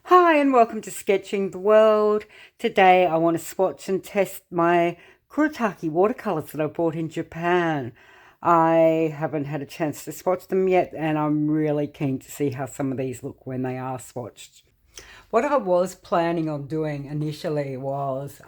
Hi and welcome to Sketching the World. Today I want to swatch and test my Kuretake watercolors that I bought in Japan. I haven't had a chance to swatch them yet and I'm really keen to see how some of these look when they are swatched. What I was planning on doing initially was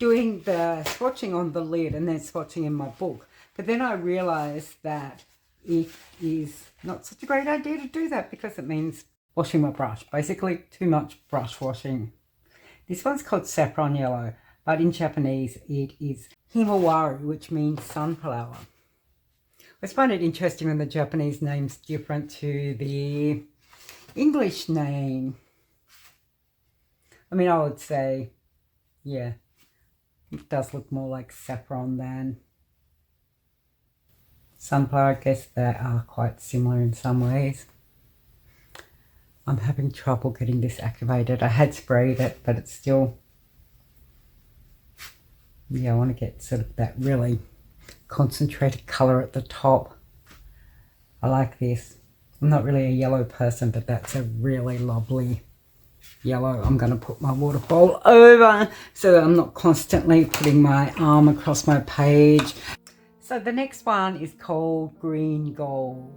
doing the swatching on the lid and then swatching in my book. But then I realised that it is not such a great idea to do that because it means washing my brush. Basically, too much brush washing. This one's called saffron yellow, but in Japanese it is himawari, which means sunflower. I just find it interesting when the Japanese name's different to the English name. I mean, I would say, yeah, it does look more like saffron than sunflower. I guess they are quite similar in some ways. I'm having trouble getting this activated. I had sprayed it, but it's still, yeah, I want to get sort of that really concentrated colour at the top. I like this. I'm not really a yellow person, but that's a really lovely yellow. I'm going to put my water bowl over so that I'm not constantly putting my arm across my page. So the next one is called Green Gold.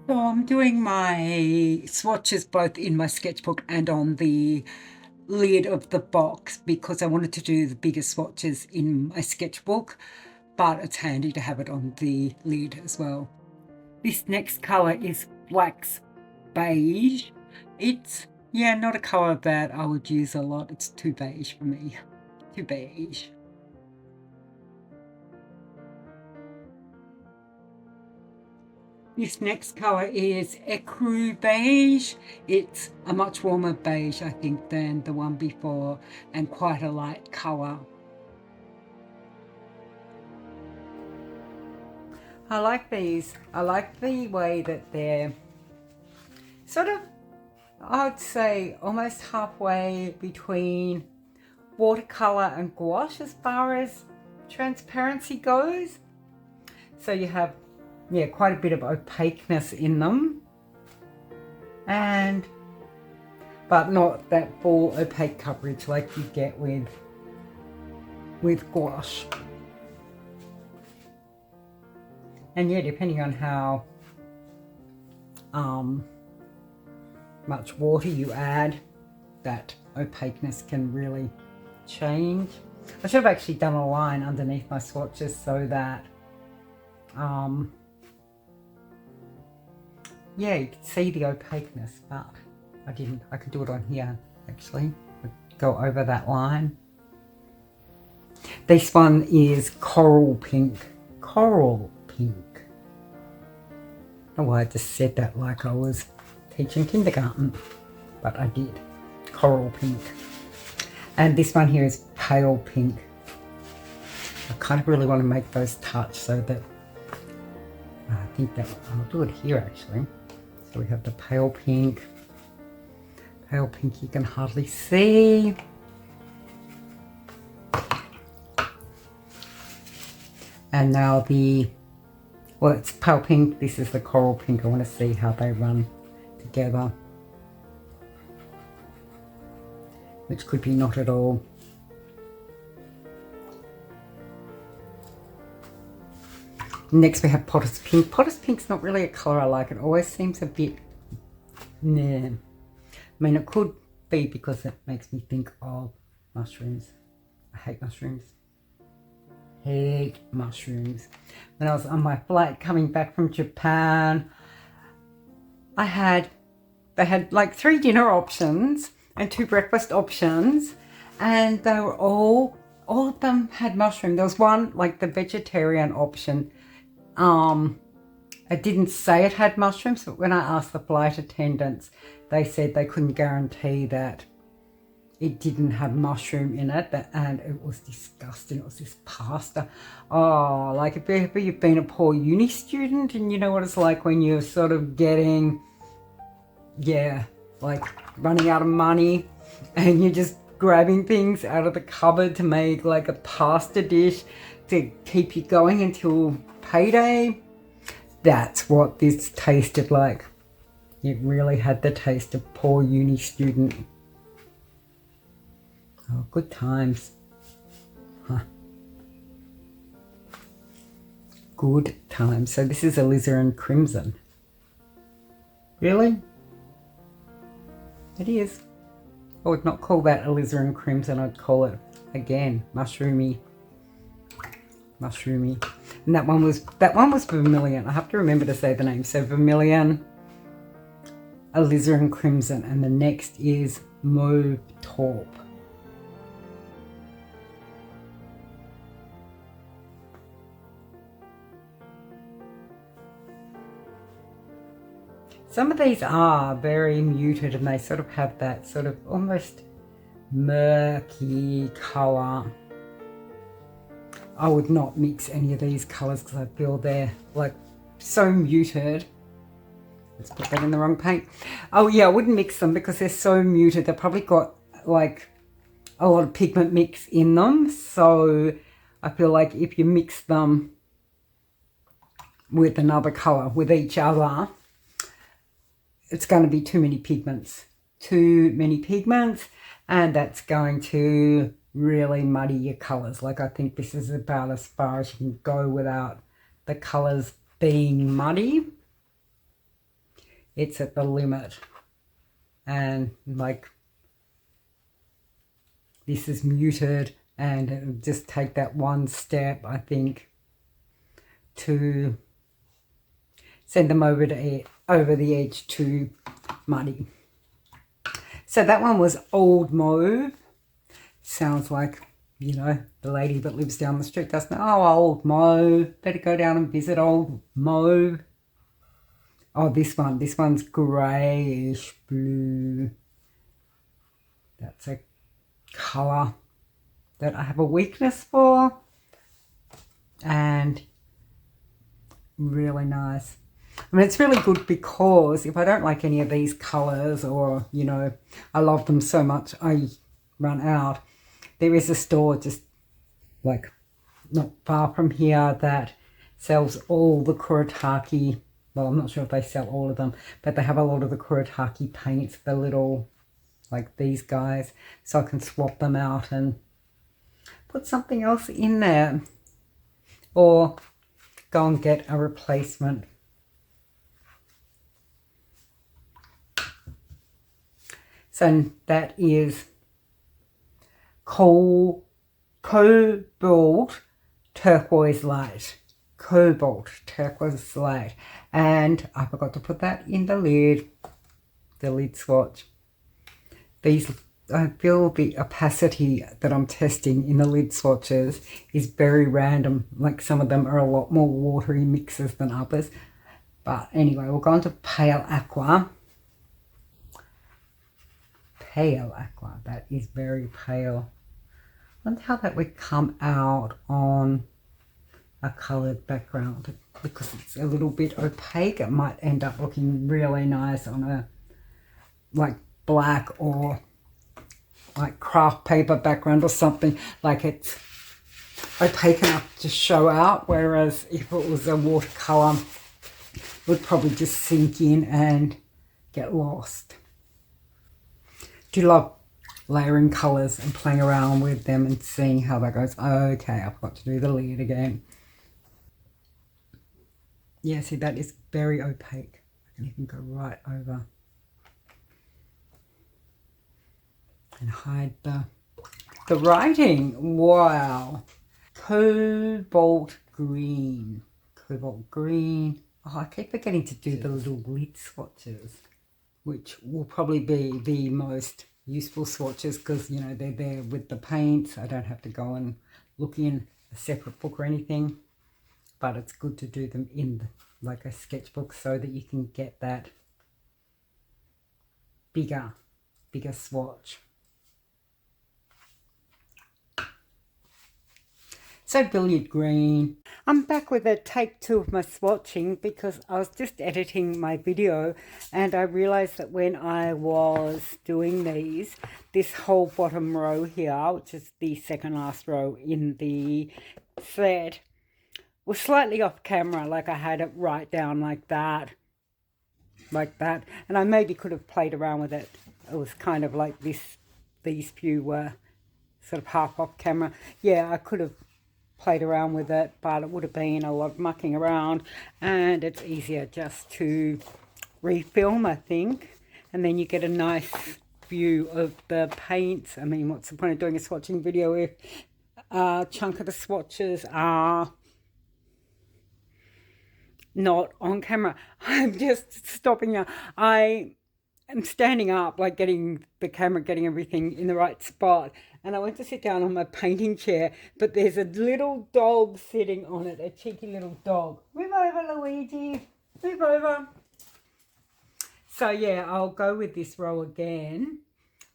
So I'm doing my swatches both in my sketchbook and on the lid of the box because I wanted to do the bigger swatches in my sketchbook, but it's handy to have it on the lid as well. This next colour is Wax Beige. It's, yeah, not a colour that I would use a lot. It's too beige for me. Too beige. This next colour is Ecru Beige. It's a much warmer beige, I think, than the one before, and quite a light colour. I like these. I like the way that they're sort of, I'd say, almost halfway between watercolour and gouache as far as transparency goes. So you have, yeah, quite a bit of opaqueness in them, but not that full opaque coverage like you get with gouache. And yeah, depending on how much water you add, that opaqueness can really change. I should have actually done a line underneath my swatches so that yeah, you can see the opaqueness, but I didn't. I could do it on here, actually. Go over that line. This one is Coral Pink. Coral Pink. Oh, I just said that like I was teaching kindergarten, but I did. Coral Pink. And this one here is Pale Pink. I kind of really want to make those touch so that I think that I'll do it here actually. So we have the pale pink. Pale pink you can hardly see. And now well, it's pale pink. This is the coral pink. I want to see how they run together. Which could be not at all. Next we have Potter's Pink. Potter's Pink's not really a colour I like. It always seems a bit, nah. I mean, it could be because it makes me think of mushrooms. I hate mushrooms. Hate mushrooms. When I was on my flight coming back from Japan, they had like 3 dinner options and 2 breakfast options, and they were all of them had mushroom. There was one, like the vegetarian option. It didn't say it had mushrooms, but when I asked the flight attendants, they said they couldn't guarantee that it didn't have mushroom in it, and it was disgusting. It was this pasta. Oh, like if ever you've been a poor uni student and you know what it's like when you're sort of getting, yeah, like running out of money and you're just grabbing things out of the cupboard to make like a pasta dish to keep you going until payday. That's what this tasted like. It really had the taste of poor uni student. Oh, good times. Huh. Good times. So this is alizarin crimson. Really? It is. I would not call that alizarin crimson. I'd call it, again, mushroomy. Mushroomy. And that one was vermilion. I have to remember to say the name. So vermilion, alizarin crimson, and the next is mauve taupe. Some of these are very muted and they sort of have that sort of almost murky colour. I would not mix any of these colours because I feel they're like so muted. Let's put that in the wrong paint. Oh yeah, I wouldn't mix them because they're so muted. They've probably got like a lot of pigment mix in them. So I feel like if you mix them with another colour, with each other, it's going to be too many pigments. Too many pigments, and that's going to really muddy your colours. Like I think this is about as far as you can go without the colours being muddy. It's at the limit. And like this is muted, and it'll just take that one step, I think, to send them over the edge too muddy. So that one was Old Mauve. Sounds like, you know, the lady that lives down the street, doesn't it? Oh, Old Mauve. Better go down and visit Old Mauve. Oh, this one's greyish blue. That's a colour that I have a weakness for. And really nice. I mean, it's really good because if I don't like any of these colours, or, you know, I love them so much I run out, there is a store just like not far from here that sells all the Kuretake. Well, I'm not sure if they sell all of them, but they have a lot of the Kuretake paints, the little, like these guys, so I can swap them out and put something else in there, or go and get a replacement. So that is cobalt turquoise light. Cobalt turquoise light. And I forgot to put that in the lid swatch. These, I feel the opacity that I'm testing in the lid swatches is very random. Like some of them are a lot more watery mixes than others. But anyway, we'll go on to pale aqua. Pale aqua, that is very pale. I wonder how that would come out on a coloured background, because it's a little bit opaque. It might end up looking really nice on a like black or like craft paper background or something, like it's opaque enough to show out, whereas if it was a watercolour, it would probably just sink in and get lost. Do you love layering colours and playing around with them and seeing how that goes? Okay, I forgot to do the lid again. Yeah, see, that is very opaque. I can even go right over and hide the writing. Wow. Cobalt green. Cobalt green. Oh, I keep forgetting to do the little lid swatches, which will probably be the most useful swatches because, you know, they're there with the paints. I don't have to go and look in a separate book or anything, but it's good to do them in like a sketchbook so that you can get that bigger swatch. So billiard green. I'm back with a take 2 of my swatching because I was just editing my video and I realized that when I was doing these, this whole bottom row here, which is the second last row in the set, was slightly off camera. Like I had it right down like that. like that. And I maybe could have played around with it. It was kind of like this, these few were sort of half off camera. Yeah, I could have played around with it, but it would have been a lot of mucking around, and it's easier just to refilm, I think, and then you get a nice view of the paints. I mean, what's the point of doing a swatching video if a chunk of the swatches are not on camera? I'm just stopping now. I am standing up, like getting the camera, getting everything in the right spot, and I went to sit down on my painting chair, but there's a little dog sitting on it, a cheeky little dog. Move over, Luigi. Move over. So yeah, I'll go with this row again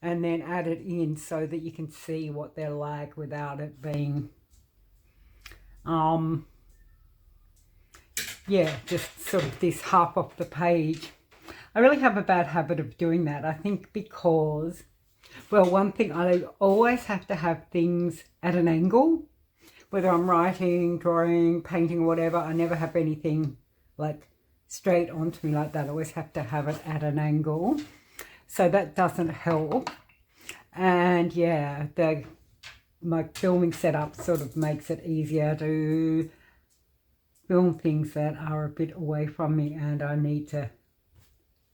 and then add it in so that you can see what they're like without it being, yeah, just sort of this half off the page. I really have a bad habit of doing that, I think, because, well, one thing, I always have to have things at an angle, whether I'm writing, drawing, painting, or whatever. I never have anything like straight onto me like that. I always have to have it at an angle, so that doesn't help. And yeah, my filming setup sort of makes it easier to film things that are a bit away from me, and I need to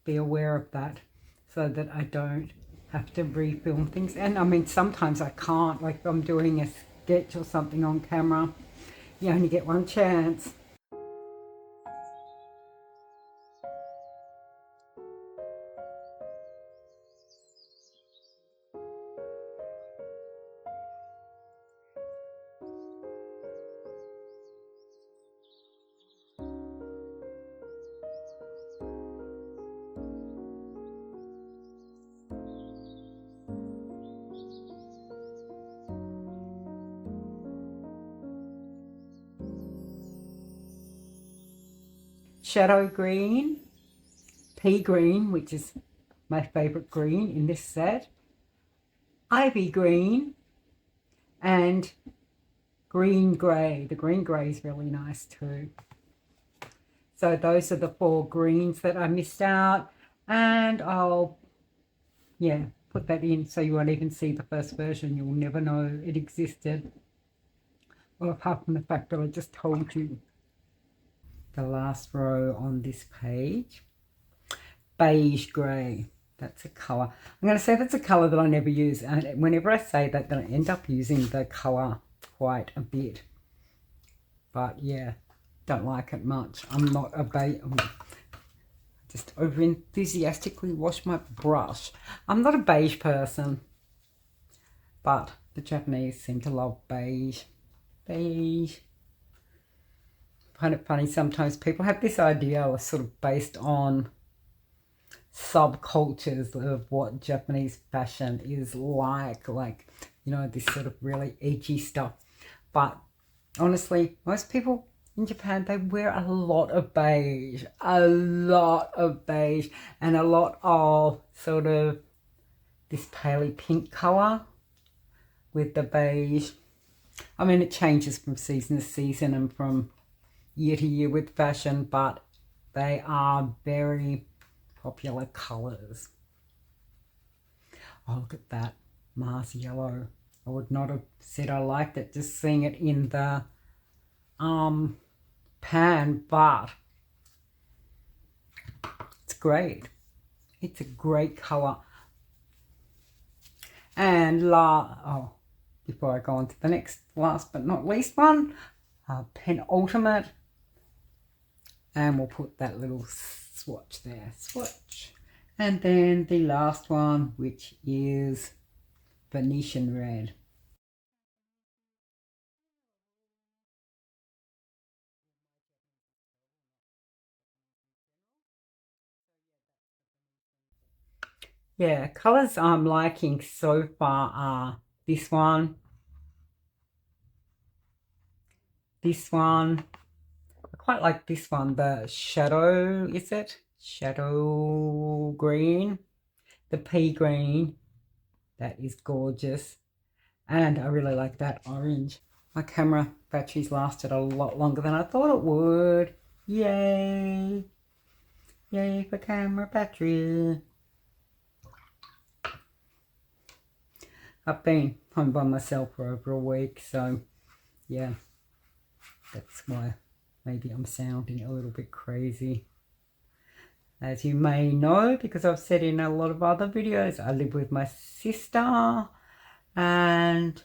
be aware of that so that I don't have to refilm things. And I mean, sometimes I can't, like if I'm doing a sketch or something on camera, you only get one chance. Shadow green, pea green, which is my favorite green in this set, ivy green, and green grey. The green grey is really nice too. So those are the 4 greens that I missed out, and I'll, yeah, put that in so you won't even see the first version. You'll never know it existed. Well, apart from the fact that I just told you. The last row on this page, beige grey. That's a colour. I'm going to say that's a colour that I never use, and whenever I say that, then I end up using the colour quite a bit. But yeah, don't like it much. I'm not a beige. Just over enthusiastically wash my brush. I'm not a beige person, but the Japanese seem to love beige. Beige. I find it funny, sometimes people have this idea sort of based on subcultures of what Japanese fashion is like, you know, this sort of really edgy stuff. But honestly, most people in Japan, they wear a lot of beige, and a lot of sort of this paley pink colour with the beige. I mean, it changes from season to season and from year to year with fashion, but they are very popular colours. Oh, look at that Mars yellow. I would not have said I liked it just seeing it in the pan, but it's great. It's a great colour. And before I go on to the next, last but not least one, penultimate, and we'll put that little swatch there, swatch. And then the last one, which is Venetian red. Yeah, colours I'm liking so far are this one, I quite like this one, the shadow, is it? Shadow green, the pea green, that is gorgeous. And I really like that orange. My camera batteries lasted a lot longer than I thought it would. Yay! Yay for camera battery. I've been home by myself for over a week, so yeah, that's why maybe I'm sounding a little bit crazy. As you may know, because I've said in a lot of other videos, I live with my sister and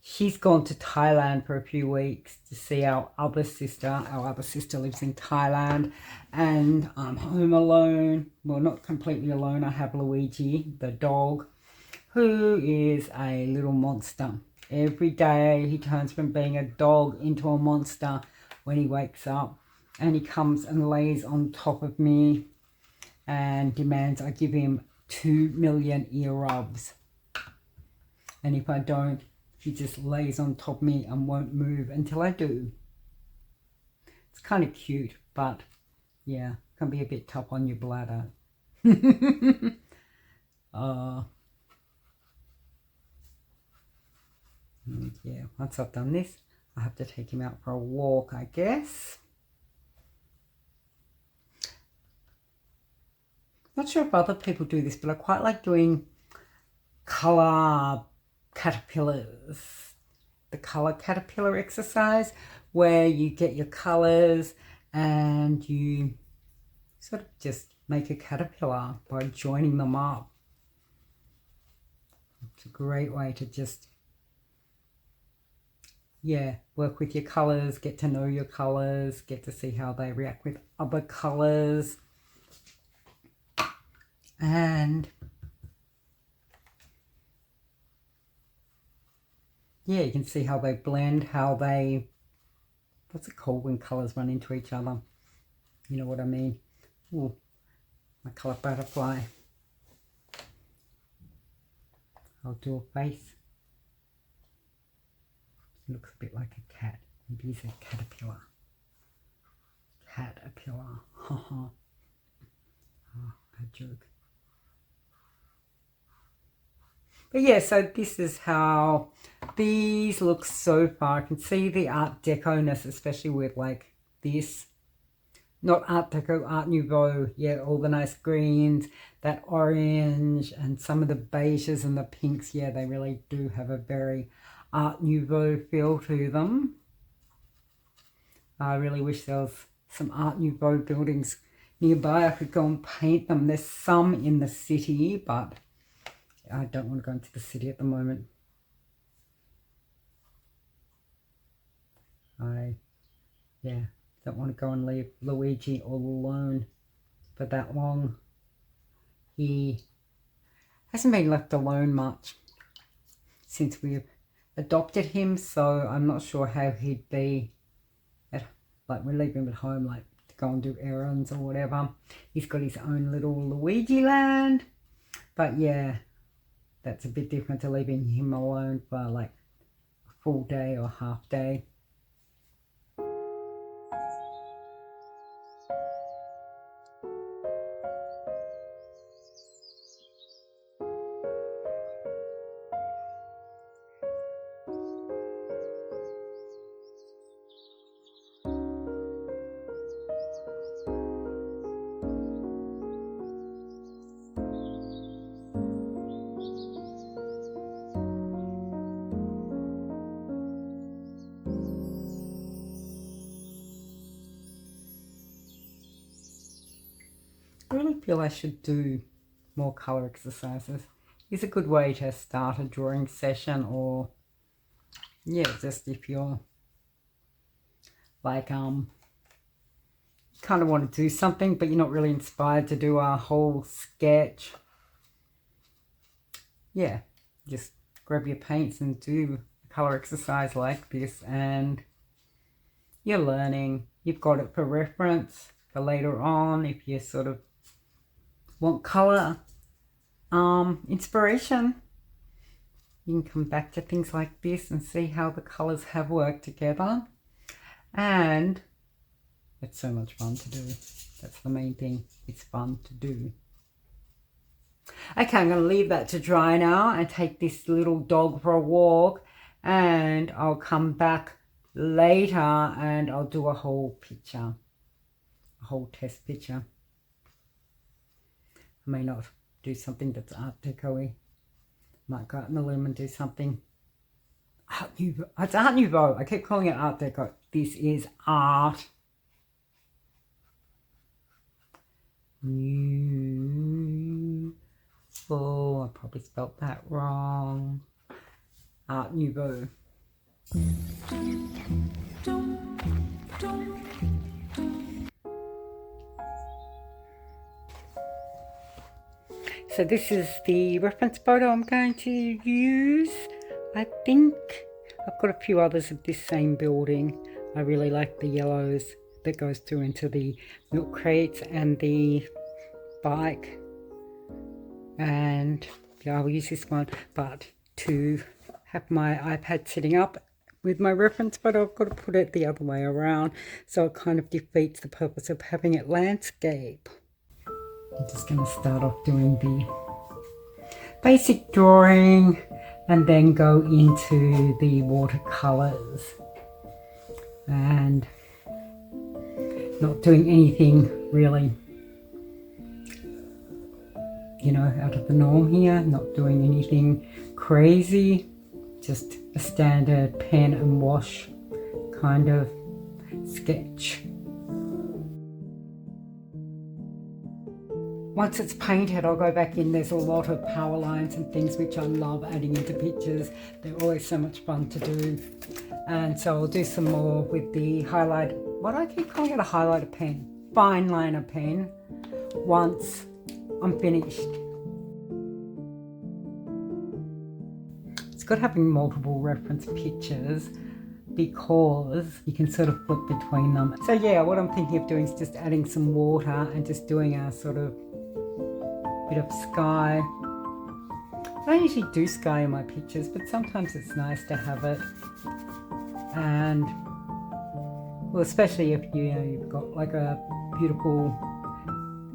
she's gone to Thailand for a few weeks to see our other sister. Our other sister lives in Thailand and I'm home alone. Well, not completely alone. I have Luigi, the dog, who is a little monster. Every day he turns from being a dog into a monster when he wakes up, and he comes and lays on top of me and demands I give him 2 million ear rubs. And if I don't, he just lays on top of me and won't move until I do. It's kind of cute, but yeah, can be a bit tough on your bladder. Yeah, once I've done this, I have to take him out for a walk, I guess. Not sure if other people do this, but I quite like doing colour caterpillars. The colour caterpillar exercise, where you get your colours and you sort of just make a caterpillar by joining them up. It's a great way to just, yeah, work with your colours, get to know your colours, get to see how they react with other colours. And yeah, you can see how they blend, how they, what's it called when colours run into each other? You know what I mean? Ooh, my colour butterfly. I'll do a face. It looks a bit like a cat. Maybe he's a caterpillar. Caterpillar. Haha. Oh, bad joke. But yeah, so this is how these look so far. I can see the Art Deco-ness, especially with like this. Not Art Deco, Art Nouveau. Yeah, all the nice greens, that orange, and some of the beiges and the pinks. Yeah, they really do have a very Art Nouveau feel to them. I really wish there was some Art Nouveau buildings nearby. I could go and paint them. There's some in the city, but I don't want to go into the city at the moment. Yeah, don't want to go and leave Luigi all alone for that long. He hasn't been left alone much since we've adopted him, so I'm not sure how he'd be at, like, we leave him at home, like, to go and do errands or whatever. He's got his own little Luigi land, but yeah, that's a bit different to leaving him alone for like a full day or half day. I really feel I should do more colour exercises. It's a good way to start a drawing session, or yeah, just if you're like kind of want to do something but you're not really inspired to do a whole sketch. Yeah, just grab your paints and do a colour exercise like this, and you're learning. You've got it for reference for later on if you sort of want colour inspiration. You can come back to things like this and see how the colours have worked together, and it's so much fun to do. That's the main thing. It's fun to do. Okay, I'm going to leave that to dry now and take this little dog for a walk, and I'll come back later and I'll do a whole picture, a whole test picture. I may not do something that's Art Deco-y. Might go out in the loom and do something Art Nouveau. It's Art Nouveau. I keep calling it Art Deco. This is Art Nouveau. Oh, I probably spelt that wrong. Art Nouveau. So this is the reference photo I'm going to use. I think I've got a few others of this same building. I really like the yellows that goes through into the milk crates and the bike. And yeah, I'll use this one, but to have my iPad sitting up with my reference photo, I've got to put it the other way around. So it kind of defeats the purpose of having it landscape. I'm just going to start off doing the basic drawing and then go into the watercolors and not doing anything really, you know, out of the norm here, not doing anything crazy, just a standard pen and wash kind of sketch. Once it's painted, I'll go back in. There's a lot of power lines and things which I love adding into pictures. They're always so much fun to do. And so I'll do some more with the highlight, what do I keep calling it, a highlighter pen? Fine liner pen, once I'm finished. It's good having multiple reference pictures because you can sort of flip between them. So yeah, what I'm thinking of doing is just adding some water and just doing a sort of bit of sky. I don't usually do sky in my pictures, but sometimes it's nice to have it. And well, especially if you've got like a beautiful,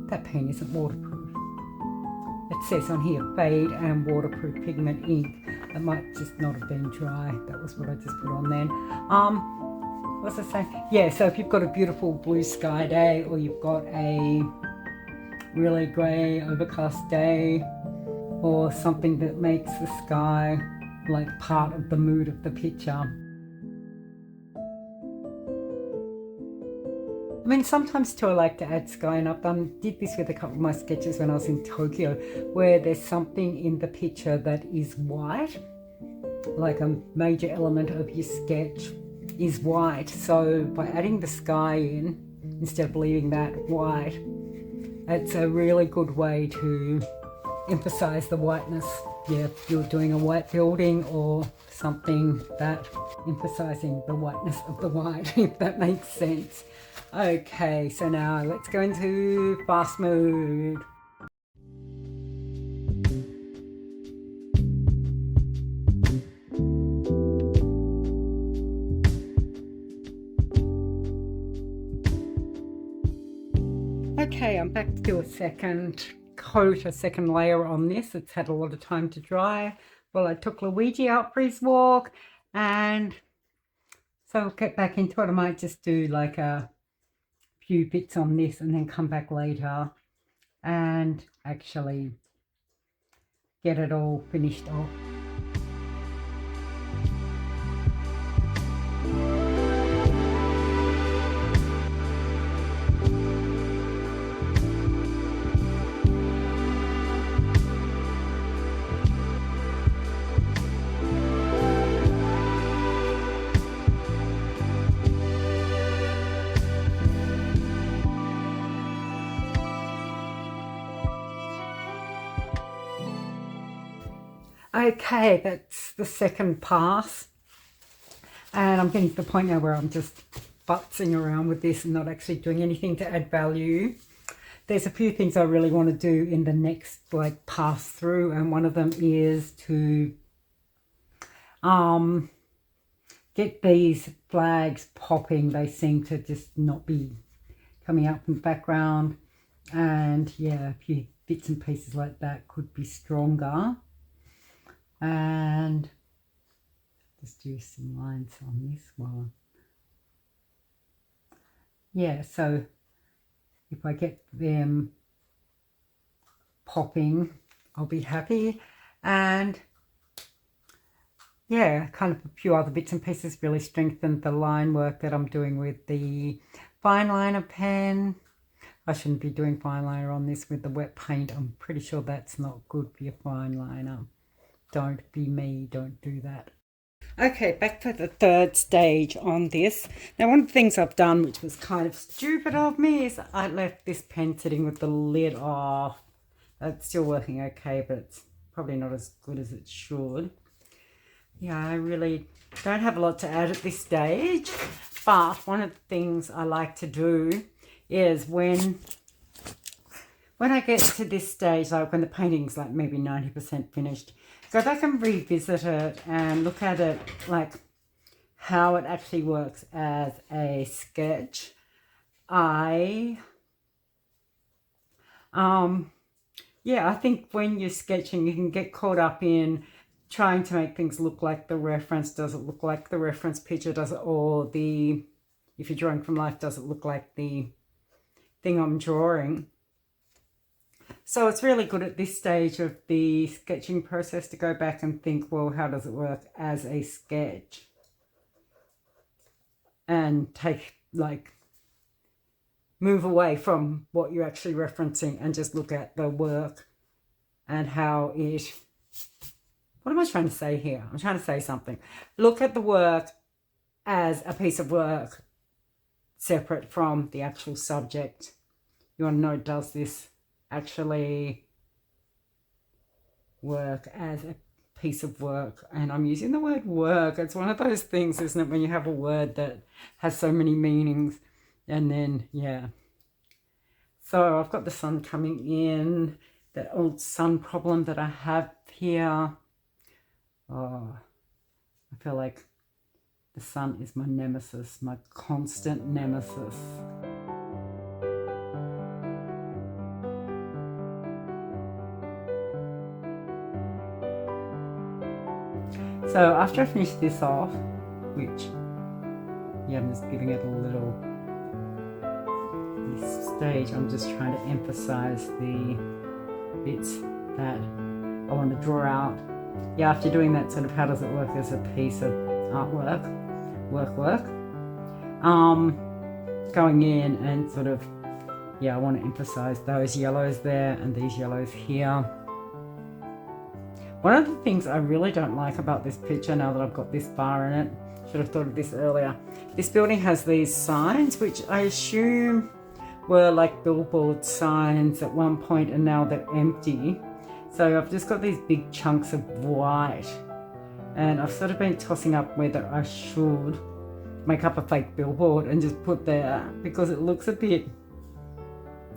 that pen isn't waterproof. It says on here fade and waterproof pigment ink. It might just not have been dry. That was what I just put on then. What was I saying? Yeah, so if you've got a beautiful blue sky day, or you've got a really grey overcast day, or something that makes the sky like part of the mood of the picture. I mean, sometimes too I like to add sky, and I've did this with a couple of my sketches when I was in Tokyo, where there's something in the picture that is white, like a major element of your sketch is white. So by adding the sky in, instead of leaving that white, it's a really good way to emphasize the whiteness. Yeah, if you're doing a white building or something, that emphasizing the whiteness of the white, if that makes sense. Okay, so now let's go into fast mode. Okay, I'm back to do a second coat, a second layer on this. It's had a lot of time to dry. Well, I took Luigi out for his walk, and so I'll get back into it. I might just do like a few bits on this and then come back later and actually get it all finished off. Okay, that's the second pass, and I'm getting to the point now where I'm just futzing around with this and not actually doing anything to add value. There's a few things I really want to do in the next like pass through, and one of them is to get these flags popping. They seem to just not be coming out from the background, and yeah, a few bits and pieces like that could be stronger. And just do some lines on this one. Yeah, so if I get them popping, I'll be happy. And yeah, kind of a few other bits and pieces really strengthened the line work that I'm doing with the fine liner pen. I shouldn't be doing fine liner on this with the wet paint. I'm pretty sure that's not good for your fine liner. Don't be me, don't do that. Okay, back to the third stage on this. Now, one of the things I've done, which was kind of stupid of me, is I left this pen sitting with the lid off. It's still working okay, but it's probably not as good as it should. Yeah, I really don't have a lot to add at this stage, but one of the things I like to do is when I get to this stage, like when the painting's like maybe 90% finished, go back and revisit it and look at it like how it actually works as a sketch. I think when you're sketching, you can get caught up in trying to make things look like the reference. Does it look like the reference picture? Does it, or the, if you're drawing from life, does it look like the thing I'm drawing? So it's really good at this stage of the sketching process to go back and think, well, how does it work as a sketch? And move away from what you're actually referencing and just look at the work and how it, what am I trying to say here? I'm trying to say something. Look at the work as a piece of work separate from the actual subject. You want to know, does this actually work as a piece of work? And I'm using the word work. It's one of those things, isn't it, when you have a word that has so many meanings. And then, yeah. So I've got the sun coming in, that old sun problem that I have here. Oh, I feel like the sun is my nemesis, my constant nemesis. So after I finish this off, which, yeah, I'm just giving it a little, this stage, I'm just trying to emphasize the bits that I want to draw out. Yeah, after doing that, sort of how does it work as a piece of artwork, going in and sort of, yeah, I want to emphasize those yellows there and these yellows here. One of the things I really don't like about this picture, now that I've got this bar in it, should have thought of this earlier. This building has these signs, which I assume were like billboard signs at one point, and now they're empty. So I've just got these big chunks of white, and I've sort of been tossing up whether I should make up a fake billboard and just put there, because it looks a bit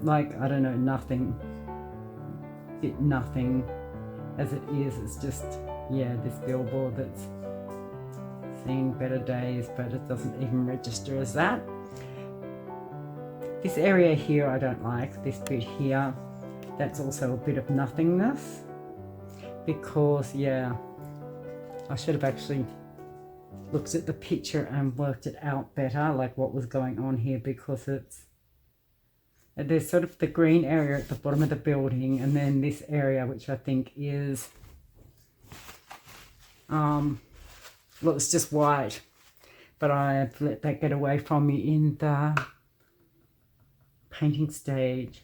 like, I don't know, nothing as it is. It's just, yeah, this billboard that's seeing better days, but it doesn't even register as that. This area here I don't like, this bit here, that's also a bit of nothingness, because, yeah, I should have actually looked at the picture and worked it out better, like what was going on here, because there's sort of the green area at the bottom of the building, and then this area, which I think is, looks just white, but I've let that get away from me in the painting stage.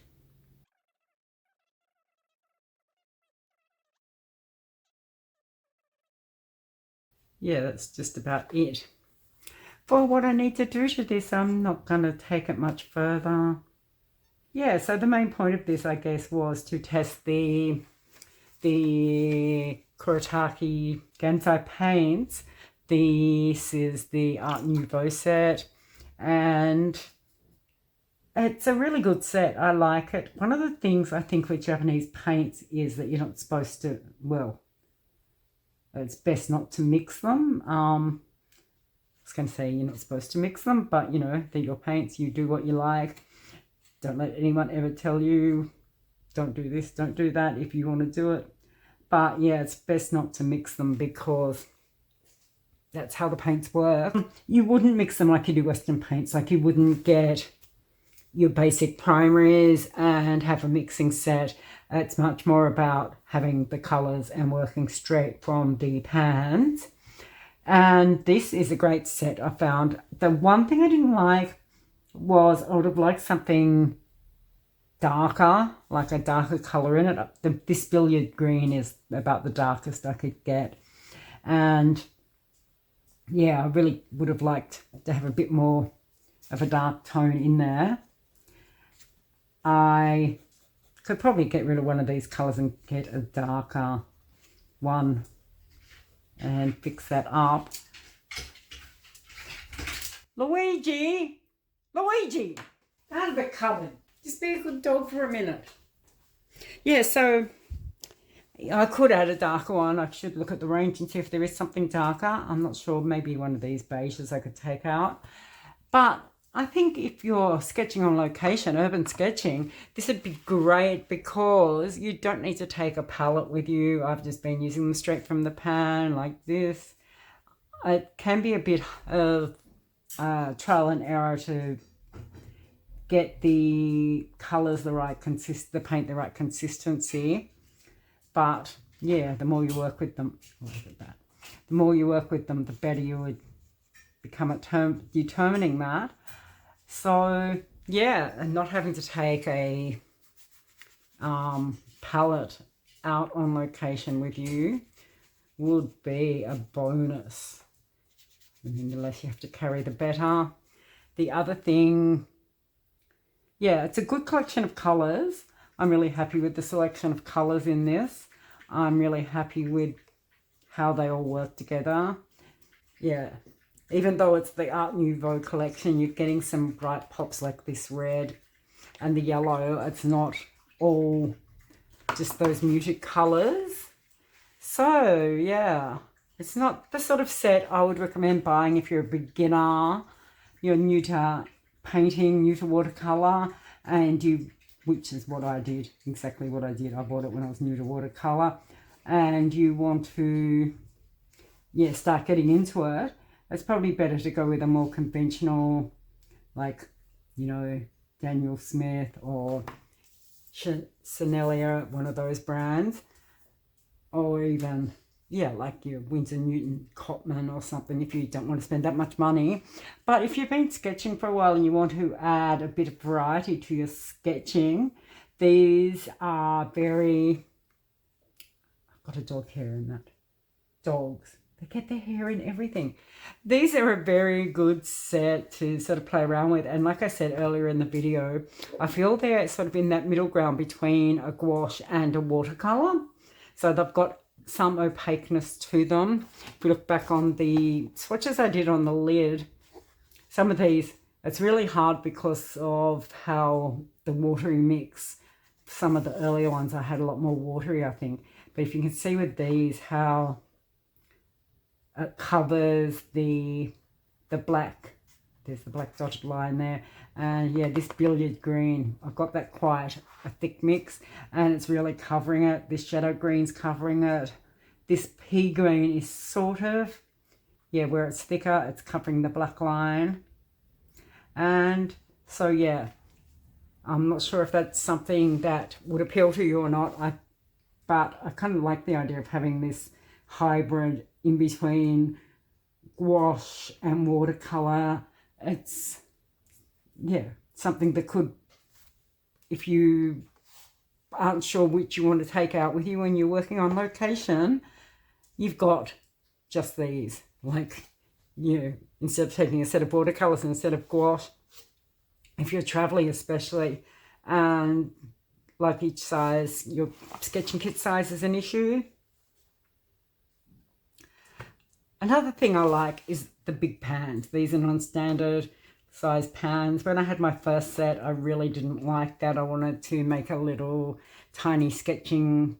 Yeah, that's just about it for what I need to do to this. I'm not going to take it much further. Yeah, so the main point of this, I guess, was to test the Kuretake Gansai paints. This is the Art Nouveau set, and it's a really good set. I like it. One of the things I think with Japanese paints is that you're not supposed to, well, it's best not to mix them. I was going to say you're not supposed to mix them, but, you know, they're your paints. You do what you like. Don't let anyone ever tell you, don't do this, don't do that if you want to do it. But yeah, it's best not to mix them, because that's how the paints work. You wouldn't mix them like you do Western paints. Like, you wouldn't get your basic primaries and have a mixing set It's much more about having the colours and working straight from the pans. And this is a great set I found. The one thing I didn't like was I would have liked something darker, like a darker colour in it. This billiard green is about the darkest I could get. And yeah, I really would have liked to have a bit more of a dark tone in there. I could probably get rid of one of these colours and get a darker one and fix that up. Luigi! Luigi! Out of the cupboard. Just be a good dog for a minute. Yeah, so I could add a darker one. I should look at the range and see if there is something darker. I'm not sure. Maybe one of these beiges I could take out. But I think if you're sketching on location, urban sketching, this would be great because you don't need to take a palette with you. I've just been using them straight from the pan like this. It can be a bit of trial and error to get the colours the right the paint the right consistency. But yeah, the more you work with them, the more you work with them, the better you would become at determining that. So yeah, and not having to take a palette out on location with you would be a bonus. I mean, the less you have to carry, the better. The other thing, yeah, it's a good collection of colours. I'm really happy with the selection of colours in this. I'm really happy with how they all work together. Yeah, even though it's the Art Nouveau collection, you're getting some bright pops like this red and the yellow. It's not all just those muted colours. So, yeah, it's not the sort of set I would recommend buying if you're a beginner, you're new to painting, new to watercolour, and which is what I did, exactly what I did. I bought it when I was new to watercolour, and you want to, yeah, start getting into it. It's probably better to go with a more conventional, like, you know, Daniel Smith or Chanelier, one of those brands, or even, yeah, like your Winsor Newton Cotman or something if you don't want to spend that much money. But if you've been sketching for a while and you want to add a bit of variety to your sketching, these are very, I've got a dog hair in that. Dogs, they get their hair in everything. These are a very good set to sort of play around with. And like I said earlier in the video, I feel they're sort of in that middle ground between a gouache and a watercolour. So they've got some opaqueness to them. If we look back on the swatches I did on the lid, some of these, it's really hard because of how the watery mix. Some of the earlier ones I had a lot more watery, I think. But if you can see with these how it covers the black, there's the black dotted line there, and yeah, this billiard green, I've got that quite a thick mix and it's really covering it. This shadow green's covering it. This pea green is sort of, yeah, where it's thicker, it's covering the black line. And so yeah, I'm not sure if that's something that would appeal to you or not, but I kind of like the idea of having this hybrid in between gouache and watercolor. It's, yeah, something that could, if you aren't sure which you want to take out with you when you're working on location, you've got just these. Like, you know, instead of taking a set of watercolors and a set of gouache, if you're traveling especially, and like each size, your sketching kit size is an issue. Another thing I like is the big pans. These are non-standard size pans. When I had my first set, I really didn't like that. I wanted to make a little tiny sketching,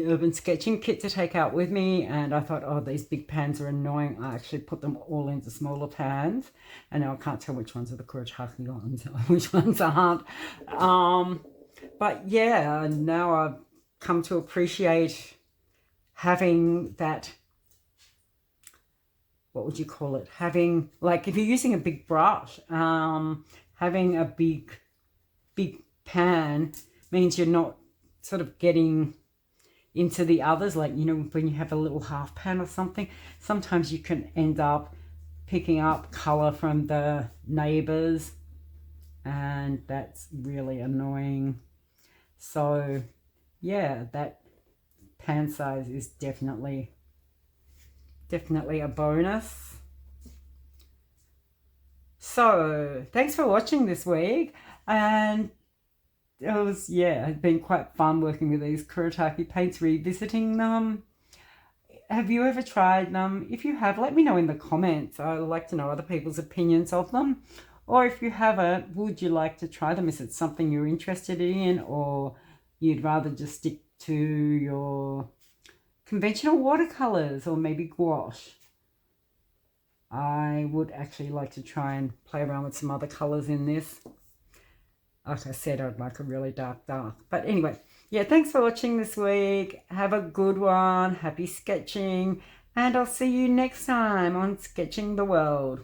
urban sketching kit to take out with me, and I thought, oh, these big pans are annoying. I actually put them all into smaller pans, and now I can't tell which ones are the Kuretake ones, which ones aren't. But yeah, now I've come to appreciate having that, what would you call it? Having, like, if you're using a big brush, having a big pan means you're not sort of getting into the others, like, you know, when you have a little half pan or something, sometimes you can end up picking up color from the neighbors, and that's really annoying. So yeah, that pan size is definitely a bonus. So thanks for watching this week, and it's been quite fun working with these Kuretake paints, revisiting them. Have you ever tried them? If you have, let me know in the comments. I'd like to know other people's opinions of them. Or if you haven't, would you like to try them? Is it something you're interested in, or you'd rather just stick to your conventional watercolors or maybe gouache? I would actually like to try and play around with some other colors in this. Like I said, I'd like a really dark. But anyway, yeah, thanks for watching this week. Have a good one. Happy sketching. And I'll see you next time on Sketching the World.